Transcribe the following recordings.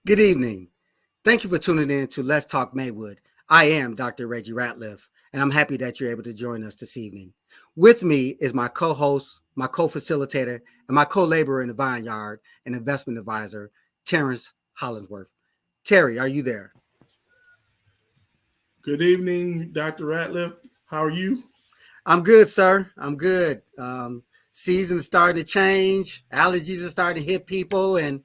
Good evening. Thank you for tuning in to Let's Talk Maywood. I am Dr. Reggie Ratliff, and I'm happy that you're able to join us this evening. With me is my co-host, my co-facilitator, and my co-laborer in the vineyard and investment advisor, Terrence Hollingsworth. Terry, are you there? Good evening, Dr. Ratliff. How are you? I'm good, sir. I'm good. Season is starting to change. Allergies are starting to hit people, and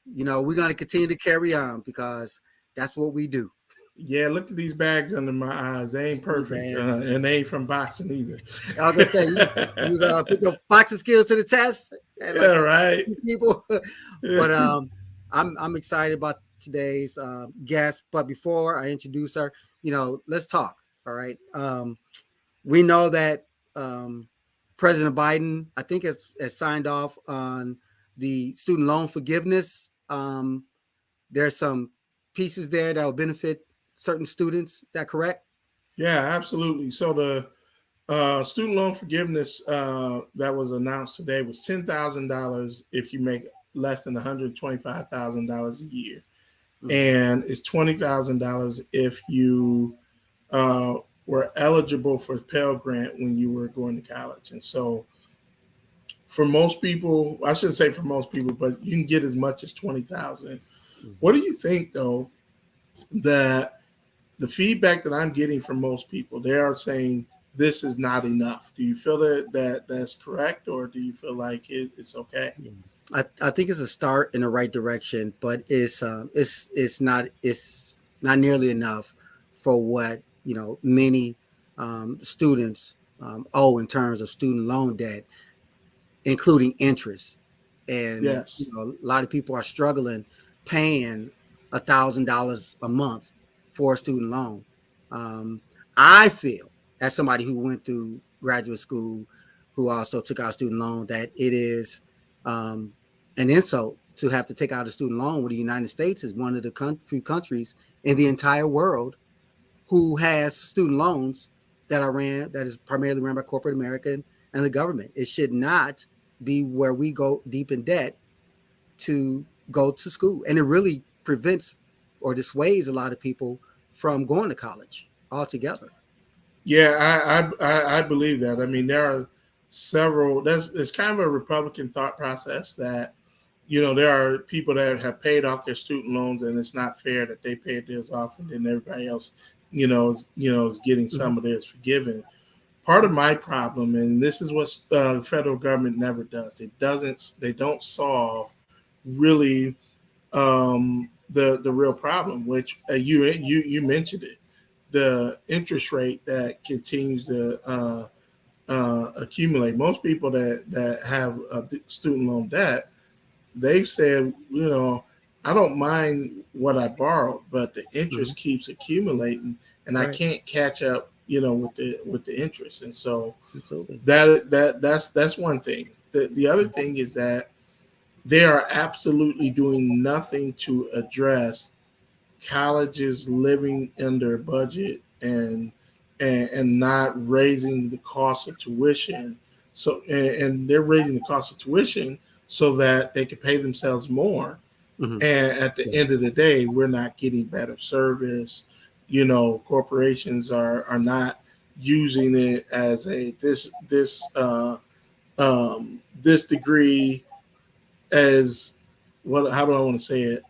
we're going to continue to carry on because that's what we do. Yeah, look at these bags under my eyes. They ain't See, perfect, man. and they ain't from boxing either. I was gonna say you pick up boxing skills to the test, and like Yeah, right. people. Yeah. But I'm excited about today's guest. But before I introduce her, let's talk. All right. We know that President Biden, I think, has signed off on the student loan forgiveness. There's some pieces there that will benefit certain students. Is that correct? Yeah, absolutely. So the student loan forgiveness that was announced today was $10,000 if you make less than $125,000 a year, Mm-hmm. and it's $20,000 if you uh, were eligible for Pell Grant when you were going to college. And so for most people, I shouldn't say for most people, but you can get as much as 20,000. Mm-hmm. What do you think though that the feedback that I'm getting from most people, they are saying this is not enough. Do you feel that's correct, or do you feel like it's okay? Yeah. I think it's a start in the right direction, but it's not nearly enough for what many students owe in terms of student loan debt, including interest. And Yes. a lot of people are struggling paying $1,000 a month for a student loan. Um, I feel, as somebody who went through graduate school, who also took out a student loan, that it is um, an insult to have to take out a student loan when the United States is one of the few countries in the entire world who has student loans that is primarily ran by corporate America and the government. It should not be where we go deep in debt to go to school, and it really prevents or dissuades a lot of people from going to college altogether. Yeah, I believe that. I mean, there are several. There's kind of a Republican thought process that there are people that have paid off their student loans, and it's not fair that they paid theirs off, and then everybody else, is getting Mm-hmm. some of theirs forgiven. Part of my problem, and this is what the federal government never does. They don't solve really the real problem, which you mentioned it, the interest rate that continues to accumulate. Most people that have a student loan debt, they've said, I don't mind what I borrowed, but the Mm-hmm. interest keeps accumulating, and I Right. can't catch up, with the interest. And so Absolutely. that's one thing. The other thing is that they are absolutely doing nothing to address colleges living under budget and not raising the cost of tuition. So and they're raising the cost of tuition so that they can pay themselves more. Mm-hmm. And at the Yeah. end of the day, we're not getting better service. Corporations are not using it as a this degree as what, how do I want to say it?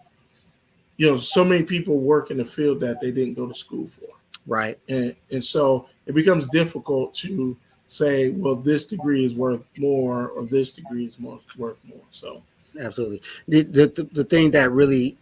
So many people work in the field that they didn't go to school for. Right. And so it becomes difficult to say, well, this degree is worth more or this degree is worth more. So, Absolutely. The thing that really,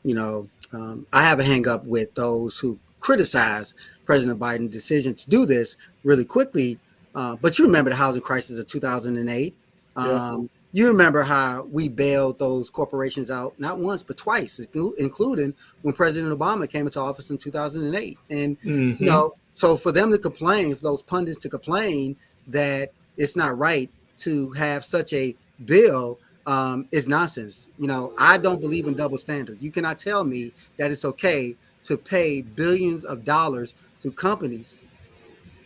I have a hang up with those who criticize President Biden's decision to do this really quickly. But you remember the housing crisis of 2008. yeah. You remember how we bailed those corporations out not once but twice, including when President Obama came into office in 2008. And Mm-hmm. so for them to complain, for those pundits to complain that it's not right to have such a bill is nonsense. I don't believe in double standard. You cannot tell me that it's okay to pay billions of dollars to companies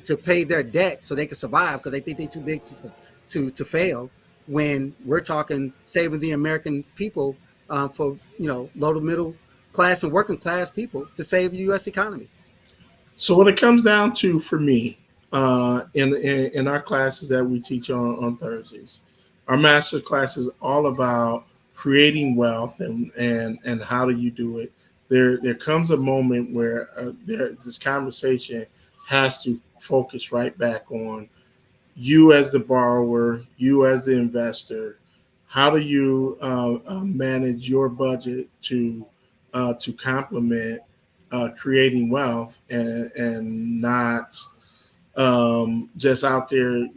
to pay their debt so they can survive because they think they're too big to fail. When we're talking saving the American people for low to middle class and working class people to save the U.S. economy. So what it comes down to for me, in our classes that we teach on Thursdays, our master class is all about creating wealth and how do you do it. There comes a moment where this conversation has to focus right back on you as the borrower, you as the investor. How do you manage your budget to complement creating wealth and not just out there,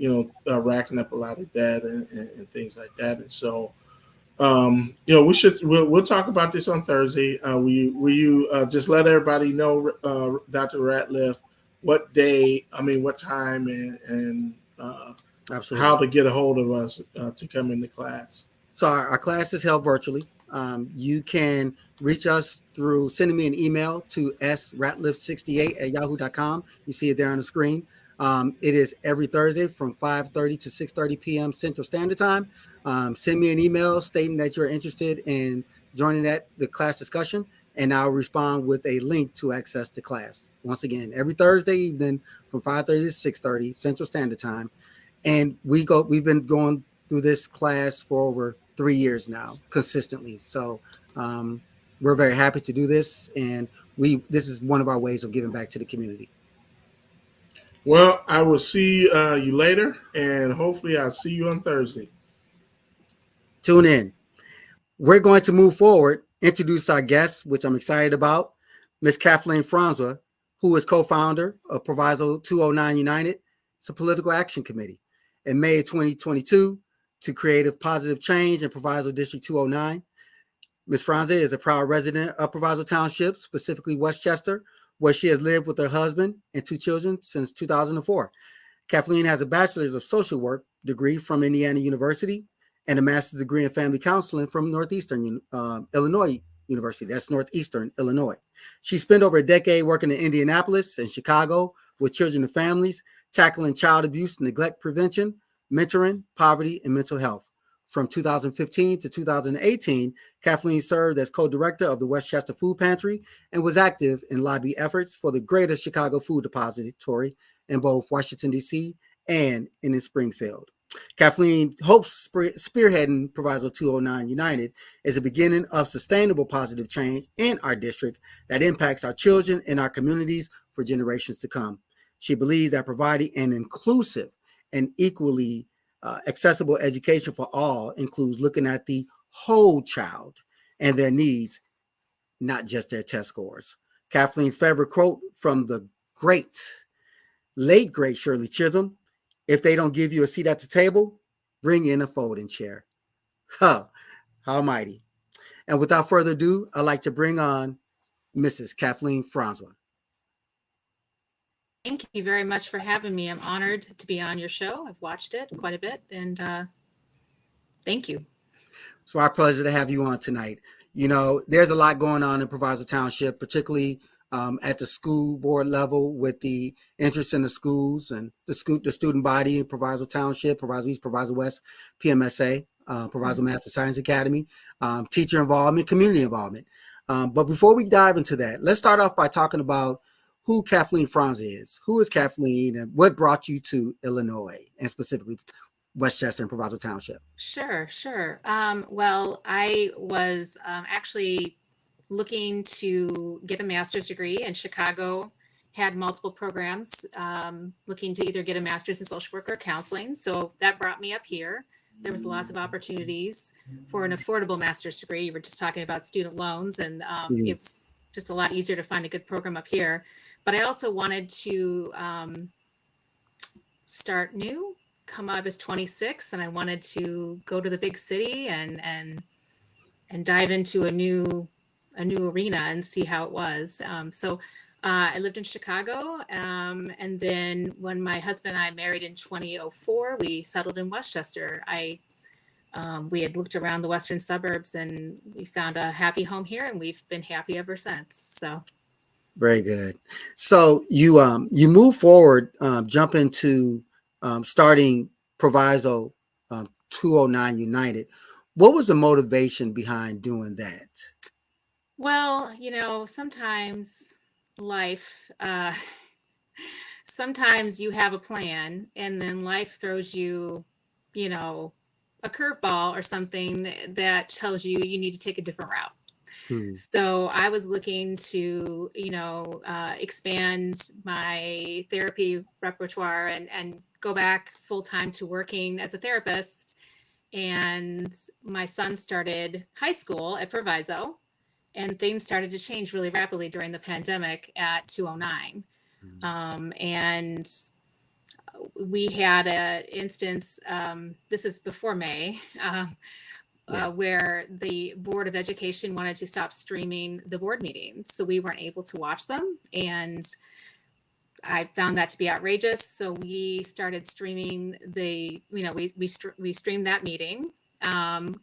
racking up a lot of debt and things like that. And so, we'll talk about this on Thursday. Will you just let everybody know, Dr. Ratliff, what time, and how Absolutely. to get a hold of us to come into class? So our class is held virtually. You can reach us through sending me an email to sratliff68@yahoo.com. You see it there on the screen. It is every Thursday from 5:30 to 6:30 p.m. Central Standard Time. Send me an email stating that you're interested in joining the class discussion, and I'll respond with a link to access the class. Once again, every Thursday evening from 5:30 to 6:30 Central Standard Time. And we've been going through this class for over 3 years now consistently. So we're very happy to do this, and this is one of our ways of giving back to the community. Well, I will see you later, and hopefully I'll see you on Thursday. Tune in. We're going to move forward, introduce our guests, which I'm excited about. Miss Kathleen Franzwa, who is co-founder of Proviso 209 United. It's a political action committee. In May of 2022, to create positive change in Proviso District 209. Ms. Franzwa is a proud resident of Proviso Township, specifically Westchester, where she has lived with her husband and 2 children since 2004. Kathleen has a bachelor's of social work degree from Indiana University and a master's degree in family counseling from Northeastern Illinois University. That's Northeastern Illinois. She spent over a decade working in Indianapolis and Chicago with children and families, tackling child abuse, neglect prevention, mentoring, poverty, and mental health. From 2015 to 2018, Kathleen served as co-director of the Westchester Food Pantry and was active in lobby efforts for the Greater Chicago Food Depository in both Washington, D.C. and in Springfield. Kathleen hopes spearheading Proviso 209 United is a beginning of sustainable positive change in our district that impacts our children and our communities for generations to come. She believes that providing an inclusive and equally accessible education for all includes looking at the whole child and their needs, not just their test scores. Kathleen's favorite quote from the late great Shirley Chisholm: "If they don't give you a seat at the table, bring in a folding chair." Huh, how mighty. And without further ado, I'd like to bring on Mrs. Kathleen Franzwa. Thank you very much for having me. I'm honored to be on your show. I've watched it quite a bit, and thank you. It's our pleasure to have you on tonight. There's a lot going on in Proviso Township, particularly at the school board level with the interest in the schools and the student body in Proviso Township, Proviso East, Proviso West, PMSA, Proviso Math and Science Academy, teacher involvement, community involvement. But before we dive into that, let's start off by talking about who Kathleen Franzwa is. Who is Kathleen, and what brought you to Illinois, and specifically Westchester and Proviso Township? Sure. Well, I was actually looking to get a master's degree in Chicago, had multiple programs, looking to either get a master's in social work or counseling. So that brought me up here. There was lots of opportunities for an affordable master's degree. You were just talking about student loans, and it was just a lot easier to find a good program up here. But I also wanted to start new. I was 26, and I wanted to go to the big city and dive into a new arena and see how it was. So I lived in Chicago, and then when my husband and I married in 2004, we settled in Westchester. We had looked around the western suburbs, and we found a happy home here, and we've been happy ever since. So. Very good. So you move forward, jump into starting Proviso 209 United. What was the motivation behind doing that? Well, sometimes life, sometimes you have a plan and then life throws you, you know, a curveball or something that tells you you need to take a different route. Hmm. So I was looking to, expand my therapy repertoire and go back full time to working as a therapist. And my son started high school at Proviso, and things started to change really rapidly during the pandemic at 209. And we had an instance, this is before May, Yeah. where the Board of Education wanted to stop streaming the board meetings. So we weren't able to watch them. And I found that to be outrageous. So we started streaming we streamed that meeting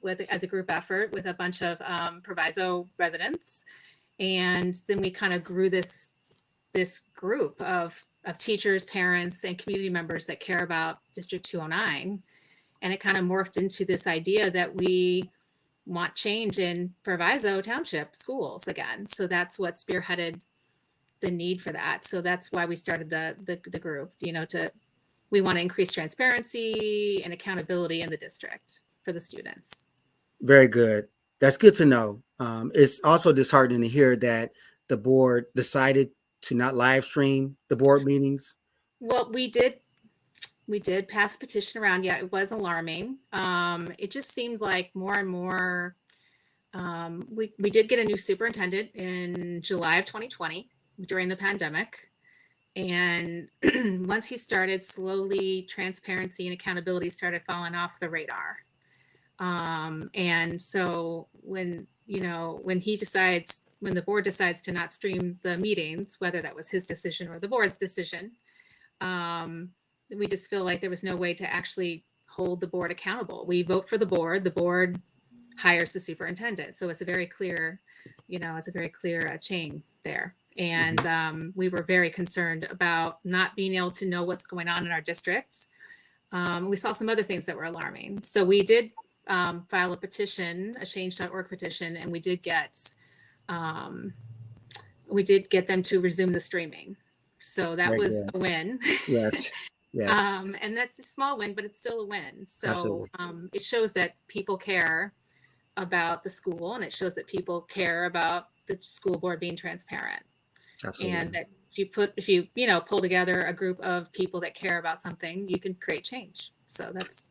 with as a group effort with a bunch of Proviso residents. And then we kind of grew this group of teachers, parents, and community members that care about District 209. And it kind of morphed into this idea that we want change in Proviso Township schools again. So that's what spearheaded the need for that. So that's why we started the group, we want to increase transparency and accountability in the district for the students. Very good. That's good to know. It's also disheartening to hear that the board decided to not live stream the board meetings. Well, we did pass a petition around. Yeah, it was alarming. It just seemed like more and more. We did get a new superintendent in July of 2020 during the pandemic. And once he started, slowly transparency and accountability started falling off the radar. And so when the board decides to not stream the meetings, whether that was his decision or the board's decision, we just feel like there was no way to actually hold the board accountable. We vote for the board hires the superintendent. So it's a very clear, chain there. And we were very concerned about not being able to know what's going on in our district. We saw some other things that were alarming. So we did file a petition, a change.org petition, and we did get them to resume the streaming. So that Very was good. a win. Yes. Yes. And that's a small win, but it's still a win. So Absolutely. it shows that people care about the school, and it shows that people care about the school board being transparent. Absolutely. And that if you pull together a group of people that care about something, you can create change. So that's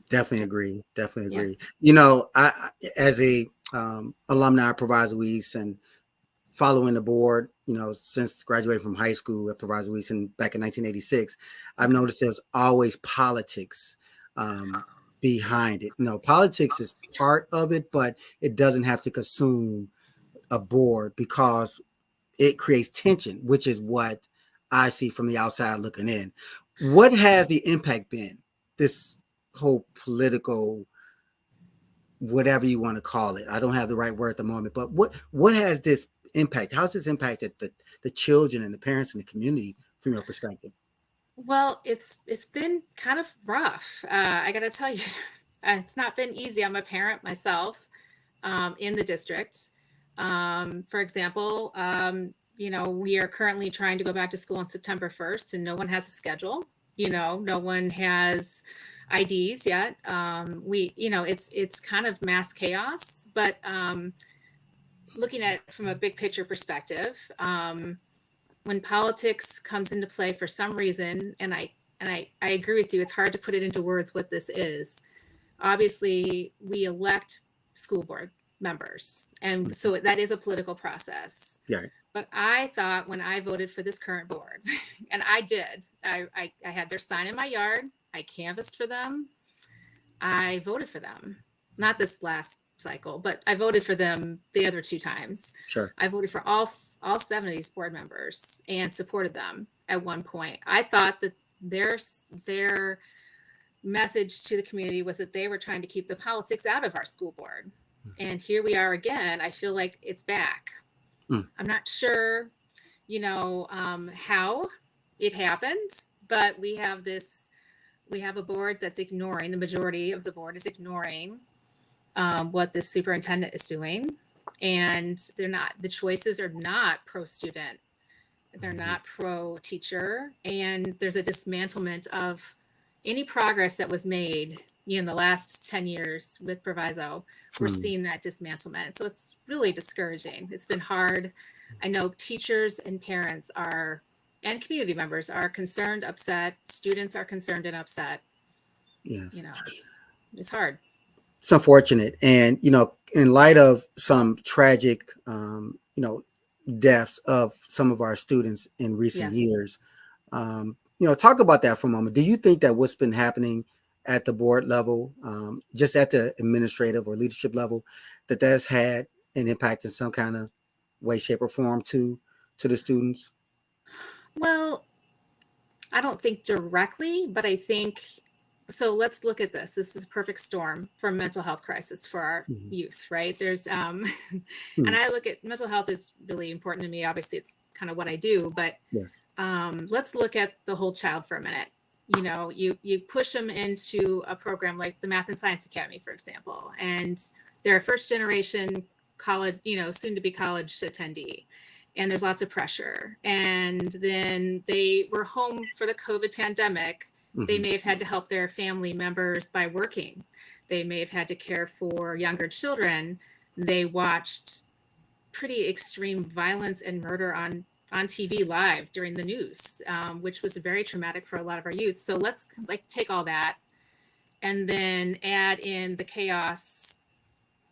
Definitely agree. Definitely yeah. agree. As a alumni of Proviso East and following the board, since graduating from high school at Proviso East back in 1986, I've noticed there's always politics behind it. Politics is part of it, but it doesn't have to consume a board because it creates tension, which is what I see from the outside looking in. What has the impact been? This whole political, whatever you want to call it. I don't have the right word at the moment, but what has this impact? How's this impacted the children and the parents and the community from your perspective? Well, it's been kind of rough. I got to tell you, it's not been easy. I'm a parent myself in the district. For example, we are currently trying to go back to school on September 1st, and no one has a schedule. No one has IDs yet. It's kind of mass chaos, but looking at it from a big picture perspective, when politics comes into play for some reason, and I agree with you, it's hard to put it into words what this is. Obviously, we elect school board members, and so that is a political process. Yeah. But I thought when I voted for this current board, and I did, I had their sign in my yard, I canvassed for them, I voted for them. Not this last cycle, but I voted for them the other two times. Sure. I voted for all 7 of these board members and supported them at one point. I thought that their message to the community was that they were trying to keep the politics out of our school board. And here we are again. I feel like it's back. I'm not sure, how it happened, but we have a board that's ignoring, the majority of the board is ignoring what this superintendent is doing. and the choices are not pro-student. They're not pro-teacher. And there's a dismantlement of any progress that was made in the last 10 years with Proviso. We're seeing that dismantlement. So it's really discouraging. It's been hard. I know teachers and parents and community members are concerned, upset. Students are concerned and upset. Yes. It's hard. It's unfortunate. And, in light of some tragic, deaths of some of our students in recent years, talk about that for a moment. Do you think that what's been happening at the board level, just at the administrative or leadership level, that's had an impact in some kind of way, shape, or form to the students? Well, I don't think directly, but I think, so let's look at this. This is a perfect storm for a mental health crisis for our youth, right? There's, and I look at mental health is really important to me. Obviously, it's kind of what I do, but yes. Let's look at the whole child for a minute. You push them into a program like the Math and Science Academy, for example, and they're a first generation college, soon to be college attendee. And there's lots of pressure. And then they were home for the COVID pandemic. They may have had to help their family members by working. They may have had to care for younger children. They watched pretty extreme violence and murder on TV live during the news, which was very traumatic for a lot of our youth. So let's take all that and then add in the chaos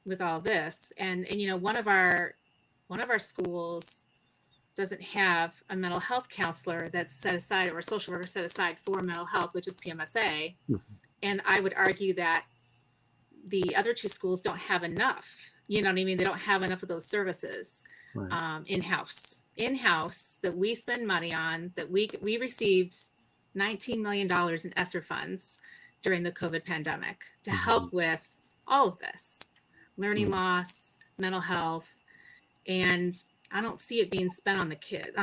with all this. And one of our schools doesn't have a mental health counselor that's set aside, or a social worker set aside for mental health, which is PMSA. And I would argue that the other two schools don't have enough. You know what I mean? They don't have enough of those services in-house that we spend money on, that we received $19 million in ESSER funds during the COVID pandemic to help with all of this, learning loss, mental health, and I don't see it being spent on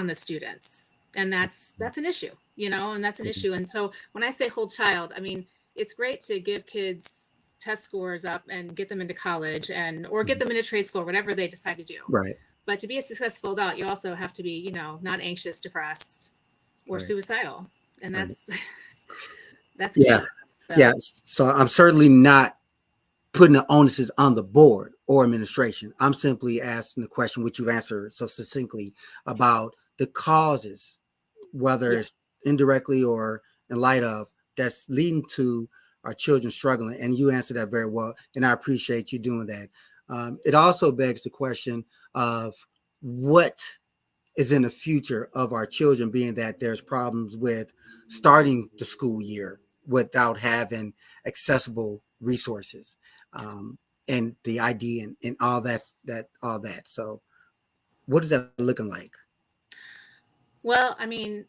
the students. And that's an issue, and that's an issue. And so when I say whole child, I mean, it's great to give kids test scores up and get them into college or get them into trade school, whatever they decide to do. Right. But to be a successful adult, you also have to be, not anxious, depressed, or suicidal. And that's key. Yeah. So I'm certainly not putting the onus on the board or administration. I'm simply asking the question, which you answered so succinctly, about the causes, whether it's indirectly or in light of, that's leading to our children struggling. And you answered that very well. And I appreciate you doing that. It also begs the question of what is in the future of our children, being that there's problems with starting the school year without having accessible resources. And the ID and all that. So what is that looking like? Well, I mean,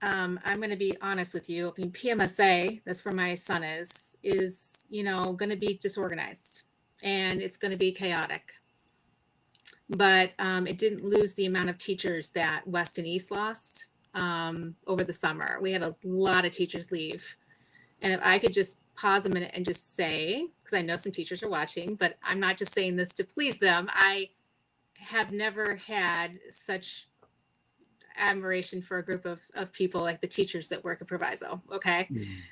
I'm going to be honest with you. I mean, PMSA, that's where my son is going to be disorganized and it's going to be chaotic. But it didn't lose the amount of teachers that West and East lost over the summer. We had a lot of teachers leave. And if I could just pause a minute and just say, because I know some teachers are watching, but I'm not just saying this to please them. I have never had such admiration for a group of people like the teachers that work at Proviso. Okay.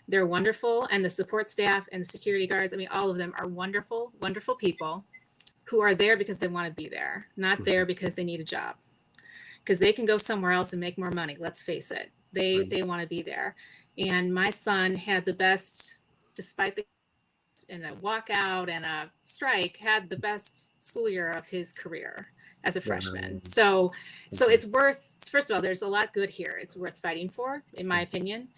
They're wonderful. And the support staff and the security guards, I mean, all of them are wonderful, wonderful people who are there because they want to be there, not there because they need a job, because they can go somewhere else and make more money. Let's face it. They want to be there. And my son had the best, despite the in a walkout and a strike, had the best school year of his career as a freshman. So it's worth, first of all, there's a lot good here. It's worth fighting for, in my opinion.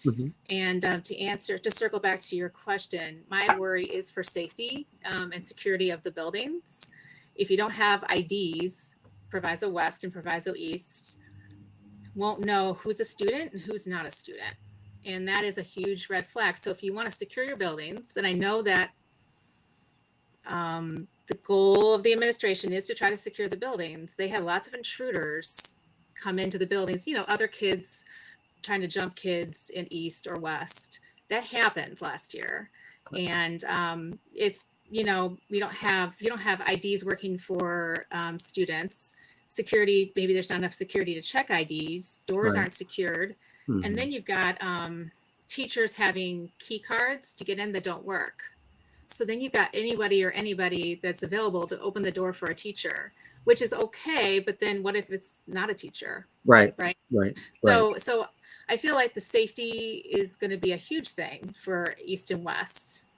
And to circle back to your question, my worry is for safety and security of the buildings. If you don't have IDs, Proviso West and Proviso East won't know who's a student and who's not a student. And that is a huge red flag. So if you want to secure your buildings, and I know that the goal of the administration is to try to secure the buildings, they had lots of intruders come into the buildings, other kids trying to jump kids in East or West. That happened last year. And it's you know, you don't have IDs working for students. Security, maybe there's not enough security to check IDs. Doors Right. aren't secured. And then you've got teachers having key cards to get in that don't work. So then you've got anybody that's available to open the door for a teacher, which is okay. But then what if it's not a teacher? Right. Right. Right. So I feel like the safety is going to be a huge thing for East and West.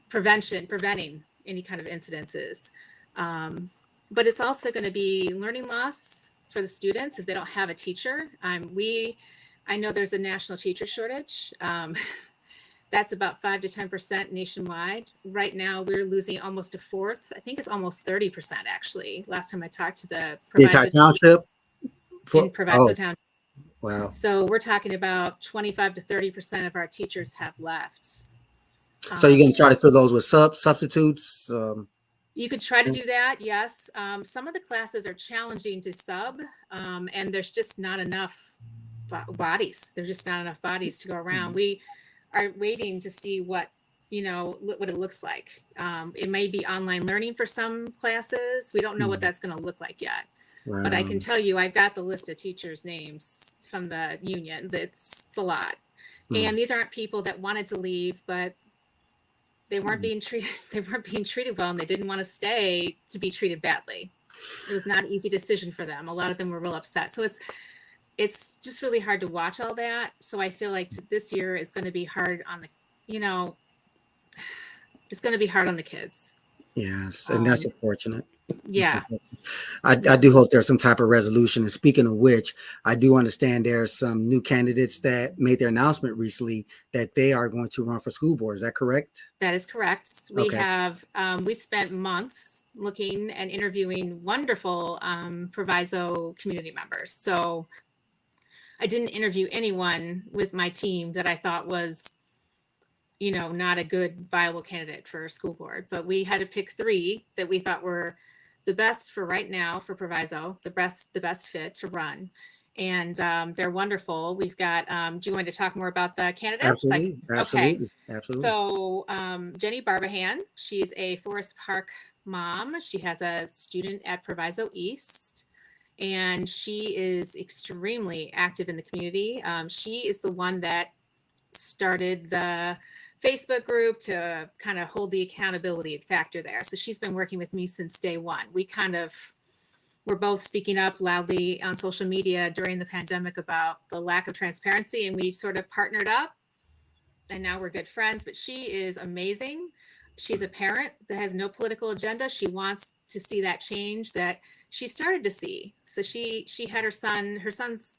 Preventing any kind of incidences. But it's also going to be learning loss for the students if they don't have a teacher. I know there's a national teacher shortage. That's about 5 to 10% nationwide. Right now, we're losing almost a fourth. I think it's almost 30% actually. Last time I talked to the entire township. in Proviso Town. Wow. So we're talking about 25 to 30% of our teachers have left. So you're going to try to fill those with substitutes? You could try to do that, yes. Some of the classes are challenging to sub, and there's just not enough bodies. There's just not enough bodies to go around. We are waiting to see what it looks like. It may be online learning for some classes. We don't know what that's going to look like yet. Wow. But I can tell you, I've got the list of teachers' names from the union. It's a lot. And these aren't people that wanted to leave, but they weren't being treated. They weren't being treated well, and they didn't want to stay to be treated badly. It was not an easy decision for them. A lot of them were real upset. So it's just really hard to watch all that. So I feel like this year is going to be hard on the, it's going to be hard on the kids. Yes, and that's unfortunate. Yeah. I do hope there's some type of resolution. And speaking of which, I do understand there are some new candidates that made their announcement recently that they are going to run for school board. Is that correct? That is correct. We have, we spent months looking and interviewing wonderful Proviso community members. So I didn't interview anyone with my team that I thought was, not a good viable candidate for school board, but we had to pick 3 that we thought were the best for right now for Proviso, the best fit to run. And they're wonderful. We've got, do you want to talk more about the candidates? Absolutely. So Jenny Barbahan, she's a Forest Park mom. She has a student at Proviso East, and she is extremely active in the community. She is the one that started the Facebook group to kind of hold the accountability factor there. So she's been working with me since day one. We're both speaking up loudly on social media during the pandemic about the lack of transparency, and we sort of partnered up, and now we're good friends. But she is amazing. She's a parent that has no political agenda. She wants to see that change that she started to see. So she had her son's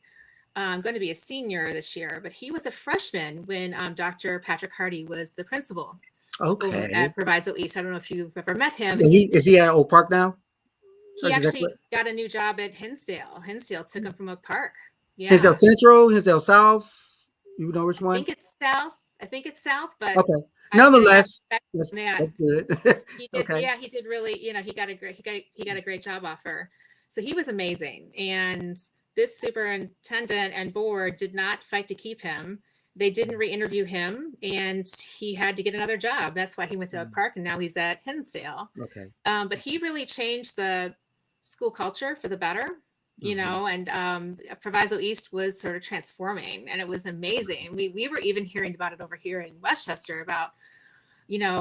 going to be a senior this year, but he was a freshman when Dr. Patrick Hardy was the principal at Proviso East. I don't know if you've ever met him. Is he at Oak Park now? He actually got a new job at Hinsdale. Hinsdale took him from Oak Park. Yeah. Hinsdale Central, Hinsdale South. You know which one? I think it's South, but okay. Nonetheless, that's good. He did, yeah, he did really. He got a great job offer. So he was amazing, and this superintendent and board did not fight to keep him. They didn't re-interview him, and he had to get another job. That's why he went to Oak Park, and now he's at Hinsdale. Okay. But he really changed the school culture for the better, and Proviso East was sort of transforming, and it was amazing. We were even hearing about it over here in Westchester about,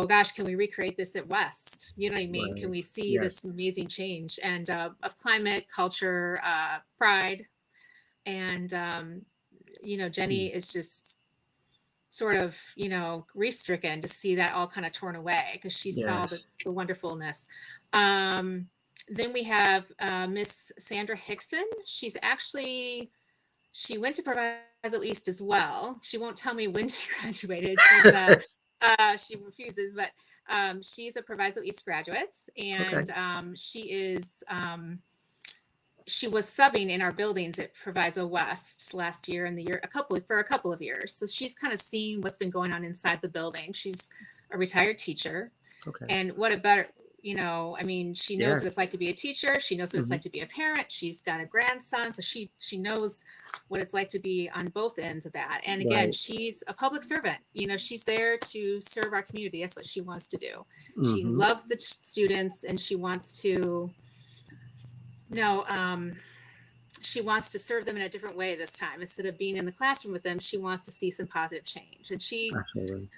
gosh, can we recreate this at West? You know what I mean? Right. Can we see this amazing change and of climate, culture, pride? And, Jenny is just sort of, grief-stricken to see that all kind of torn away because she saw the wonderfulness. Then we have Miss Sandra Hickson. She went to Proviso East as well. She won't tell me when she graduated. She refuses, but she's a Proviso East graduate, and she was subbing in our buildings at Proviso West last year and for a couple of years. So she's kind of seen what's been going on inside the building. She's a retired teacher. Okay. And what a I mean, she knows what Yes. it's like to be a teacher. She knows what it's Mhm. like to be a parent. She's got a grandson, so she knows what it's like to be on both ends of that. And again, Right. she's a public servant. She's there to serve our community. That's what she wants to do. She Hmm. loves the students, and she wants to, you know, um, she wants to serve them in a different way this time. Instead of being in the classroom with them, she wants to see some positive change. And she Absolutely.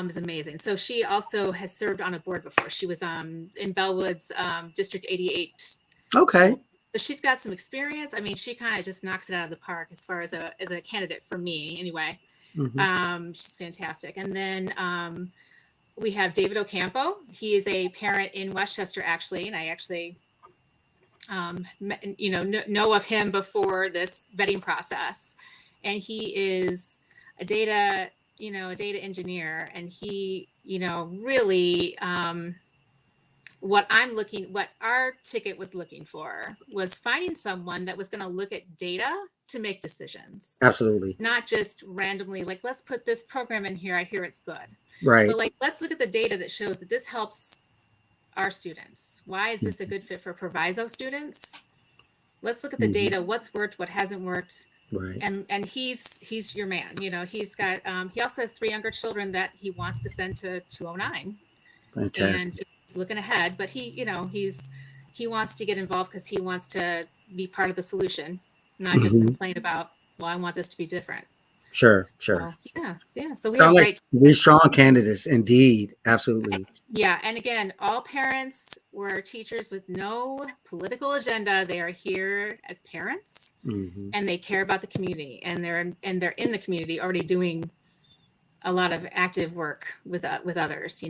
is amazing. So she also has served on a board before. She was in Bellwood's District 88 Okay. board. So she's got some experience. I mean, she kind of just knocks it out of the park as far as a candidate for me anyway. Hmm. She's fantastic. And then we have David Ocampo. He is a parent in Westchester, actually, and I actually know of him before this vetting process. And he is a data engineer, and he, really, what our ticket was looking for was finding someone that was going to look at data to make decisions, Absolutely. not just randomly, like, let's put this program in here. I hear it's good. Right. But like, let's look at the data that shows that this helps our students. Why is this a good fit for Proviso students? Let's look at the data. What's worked, what hasn't worked. Right. And he's your man. He's got he also has 3 younger children that he wants to send to 209. Fantastic. And he's looking ahead, but he wants to get involved because he wants to be part of the solution, not just complain about, well, I want this to be different. Sure. So, yeah. So we Sound have like great, very strong candidates, indeed. Absolutely. yeah. And again, all parents were teachers with no political agenda. They are here as parents, Hmm. and they care about the community, and they're in the community already doing a lot of active work with others.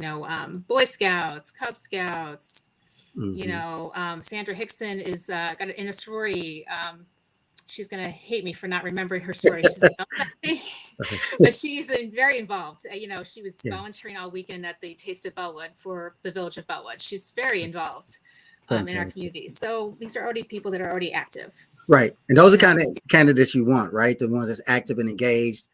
Boy Scouts, Cub Scouts. Sandra Hickson is got in a sorority. She's gonna hate me for not remembering her story. But she's very involved. She was volunteering all weekend at the Taste of Bellwood for the Village of Bellwood. She's very involved in our community. So these are already people that are already active. Right. And those are kind of candidates you want, right? The ones that's active and engaged,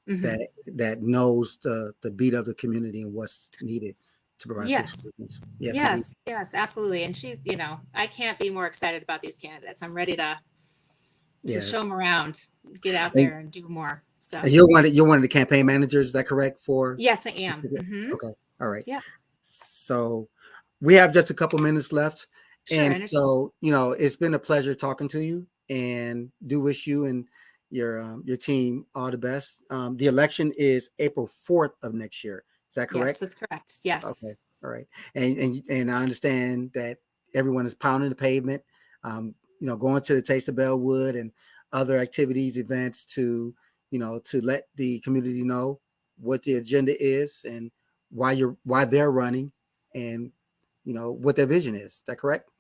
that knows the beat of the community and what's needed to provide. Yes. Yes. Yes, absolutely. And she's, I can't be more excited about these candidates. I'm ready to show them around, get out there and do more. So and you're one of the campaign managers, is that correct? Yes, I am. Okay. All right. Yeah. So we have just a couple minutes left. Sure, and so, it's been a pleasure talking to you, and do wish you and your team all the best. The election is April 4th of next year. Is that correct? Yes, that's correct. Yes. Okay. All right. And I understand that everyone is pounding the pavement, going to the Taste of Bellwood and other activities, events to let the community know what the agenda is and why they're running, and what their vision is. Is that correct?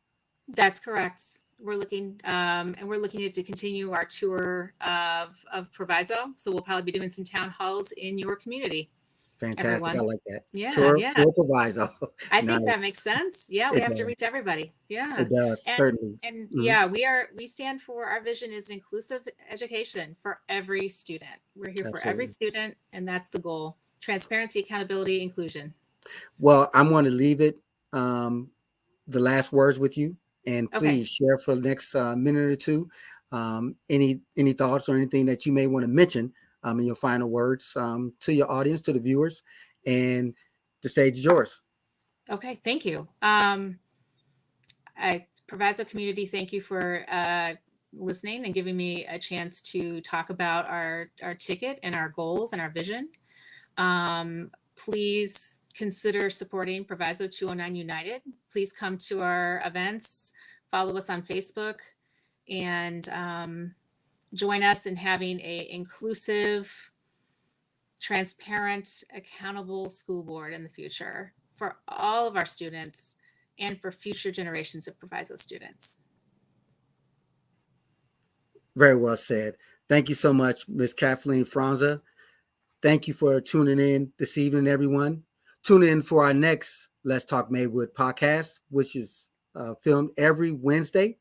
That's correct. We're looking to continue our tour of Proviso. So we'll probably be doing some town halls in your community. Fantastic. Everyone. I like that. Yeah. Tour Proviso. I think that makes sense. Yeah, we have to reach everybody. Yeah. It does, certainly. And we stand for, our vision is an inclusive education for every student. We're here for every student, and that's the goal. Transparency, accountability, inclusion. Well, I'm going to leave it the last words with you, and please share for the next minute or two any thoughts or anything that you may want to mention in your final words to your audience, to the viewers, and the stage is yours. Okay, thank you. Proviso community, thank you for listening and giving me a chance to talk about our ticket and our goals and our vision. Please consider supporting Proviso 209 United. Please come to our events, follow us on Facebook, and join us in having an inclusive, transparent, accountable school board in the future for all of our students and for future generations of Proviso students. Very well said. Thank you so much, Ms. Kathleen Franzwa. Thank you for tuning in this evening, everyone. Tune in for our next Let's Talk Maywood podcast, which is filmed every Wednesday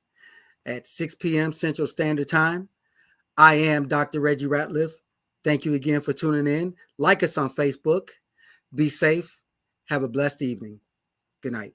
at 6 p.m. Central Standard Time. I am Dr. Reggie Ratliff. Thank you again for tuning in. Like us on Facebook. Be safe. Have a blessed evening. Good night.